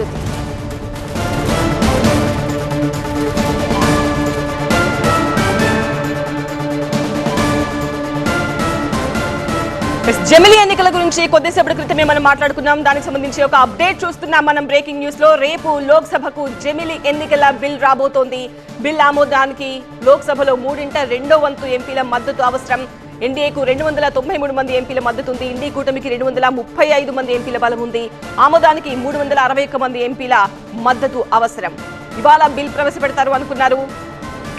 జ్యోతి. జమిలీ ఎన్నికల గురించి కొద్దిసేపటి క్రితమే మనం మాట్లాడుకున్నాం. దానికి సంబంధించి ఒక అప్డేట్ చూస్తున్నాం మనం బ్రేకింగ్ న్యూస్ లో. రేపు లోక్సభకు జమిలీ ఎన్నికల బిల్ రాబోతోంది. బిల్ ఆమోదానికి లోక్సభలో 3/2 ఎంపీల మద్దతు అవసరం. ఎన్డీఏకు 293 మంది ఎంపీల మద్దతు ఉంది. ఇండీ కూటమికి 235 మంది ఎంపీల బలం ఉంది. ఆమోదానికి 361 మంది ఎంపీల మద్దతు అవసరం. ఇవాళ బిల్ ప్రవేశపెడతారు అనుకున్నారు.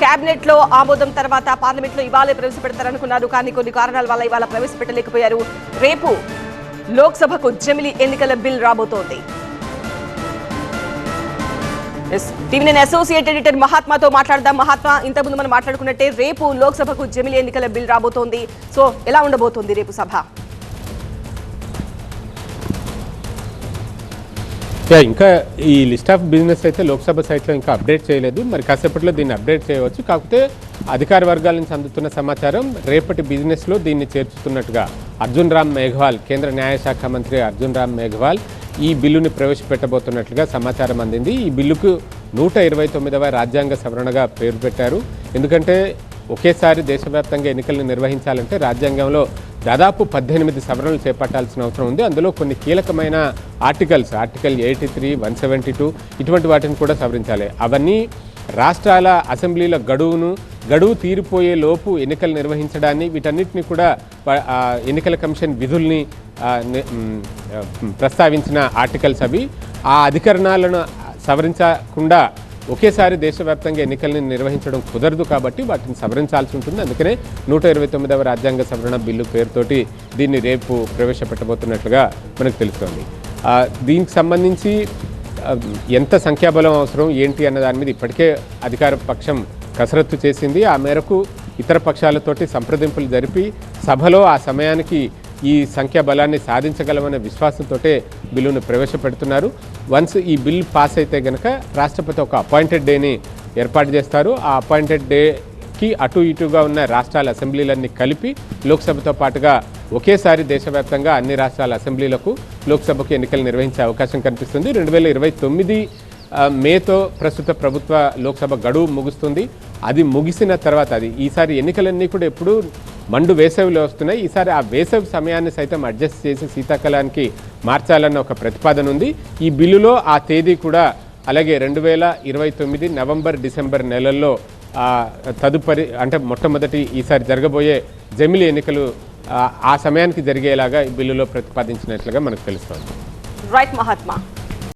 కేబినెట్ లో ఆమోదం తర్వాత పార్లమెంట్ లో ఇవాళ ప్రవేశపెడతారనుకున్నారు. కానీ కొన్ని కారణాల వల్ల ఇవాళ ప్రవేశపెట్టలేకపోయారు. రేపు లోక్సభకు జమిలీ ఎన్నికల బిల్ రాబోతోంది. టీవీ అసోసియేట్ ఎడిటర్ మహాత్మాతో మాట్లాడదాం. మహాత్మా, ఇంతకుముందు మనం మాట్లాడుకున్నట్టే రేపు లోక్సభకు జమిలీ ఎన్నికల బిల్ రాబోతోంది. సో ఎలా ఉండబోతోంది రేపు సభ? ఇంకా ఈ లిస్ట్ ఆఫ్ బిజినెస్ అయితే లోక్సభ సైట్లో ఇంకా అప్డేట్ చేయలేదు. మరి కాసేపట్లో దీన్ని అప్డేట్ చేయవచ్చు. కాకపోతే అధికార వర్గాల నుంచి అందుతున్న సమాచారం రేపటి బిజినెస్లో దీన్ని చేర్చుతున్నట్టుగా అర్జున్ రామ్ మేఘవాల్, కేంద్ర న్యాయశాఖ మంత్రి అర్జున్ రామ్ మేఘవాల్ ఈ బిల్లుని ప్రవేశపెట్టబోతున్నట్లుగా సమాచారం అందింది. ఈ బిల్లుకు 129వ రాజ్యాంగ సవరణగా పేరు పెట్టారు. ఎందుకంటే ఒకేసారి దేశవ్యాప్తంగా ఎన్నికలను నిర్వహించాలంటే రాజ్యాంగంలో దాదాపు 18 సవరణలు చేపట్టాల్సిన అవసరం ఉంది. అందులో కొన్ని కీలకమైన ఆర్టికల్ 83, 172 ఇటువంటి వాటిని కూడా సవరించాలి. అవన్నీ రాష్ట్రాల అసెంబ్లీల గడువు తీరిపోయే లోపు ఎన్నికలు నిర్వహించడాన్ని, వీటన్నిటిని కూడా ఎన్నికల కమిషన్ విధుల్ని ప్రస్తావించిన ఆర్టికల్స్ అవి. ఆ అధికరణాలను సవరించకుండా ఒకేసారి దేశవ్యాప్తంగా ఎన్నికల్ని నిర్వహించడం కుదరదు కాబట్టి వాటిని సవరించాల్సి ఉంటుంది. అందుకనే 129వ రాజ్యాంగ సవరణ బిల్లు పేరుతోటి దీన్ని రేపు ప్రవేశపెట్టబోతున్నట్లుగా మనకు తెలుస్తోంది. దీనికి సంబంధించి ఎంత సంఖ్యాబలం అవసరం ఏంటి అన్న దాని మీద ఇప్పటికే అధికార పక్షం కసరత్తు చేసింది. ఆ మేరకు ఇతర పక్షాలతోటి సంప్రదింపులు జరిపి సభలో ఆ సమయానికి ఈ సంఖ్యాబలాన్ని సాధించగలమనే విశ్వాసంతో బిల్లును ప్రవేశపెడుతున్నారు. వన్స్ ఈ బిల్ పాస్ అయితే కనుక రాష్ట్రపతి ఒక అపాయింటెడ్ డేని ఏర్పాటు చేస్తారు. ఆ అపాయింటెడ్ డేకి అటు ఇటుగా ఉన్న రాష్ట్రాల అసెంబ్లీలన్నీ కలిపి లోక్సభతో పాటుగా ఒకేసారి దేశవ్యాప్తంగా అన్ని రాష్ట్రాల అసెంబ్లీలకు లోక్సభకు ఎన్నికలు నిర్వహించే అవకాశం కనిపిస్తుంది. 2029 మేతో ప్రస్తుత ప్రభుత్వ లోక్సభ గడువు ముగుస్తుంది. అది ముగిసిన తర్వాత ఈసారి ఎన్నికలన్నీ కూడా ఎప్పుడు మండు వేసవిలో వస్తున్నాయి. ఈసారి ఆ వేసవి సమయాన్ని సైతం అడ్జస్ట్ చేసి శీతాకాలానికి మార్చాలన్న ఒక ప్రతిపాదన ఉంది. ఈ బిల్లులో ఆ తేదీ కూడా అలాగే 2029 నవంబర్, డిసెంబర్ నెలల్లో తదుపరి అంటే మొట్టమొదటి ఈసారి జరగబోయే జమిలీ ఎన్నికలు ఆ సమయానికి జరిగేలాగా ఈ బిల్లులో ప్రతిపాదించినట్లుగా మనకు తెలుస్తోంది. రైట్ మహాత్మా.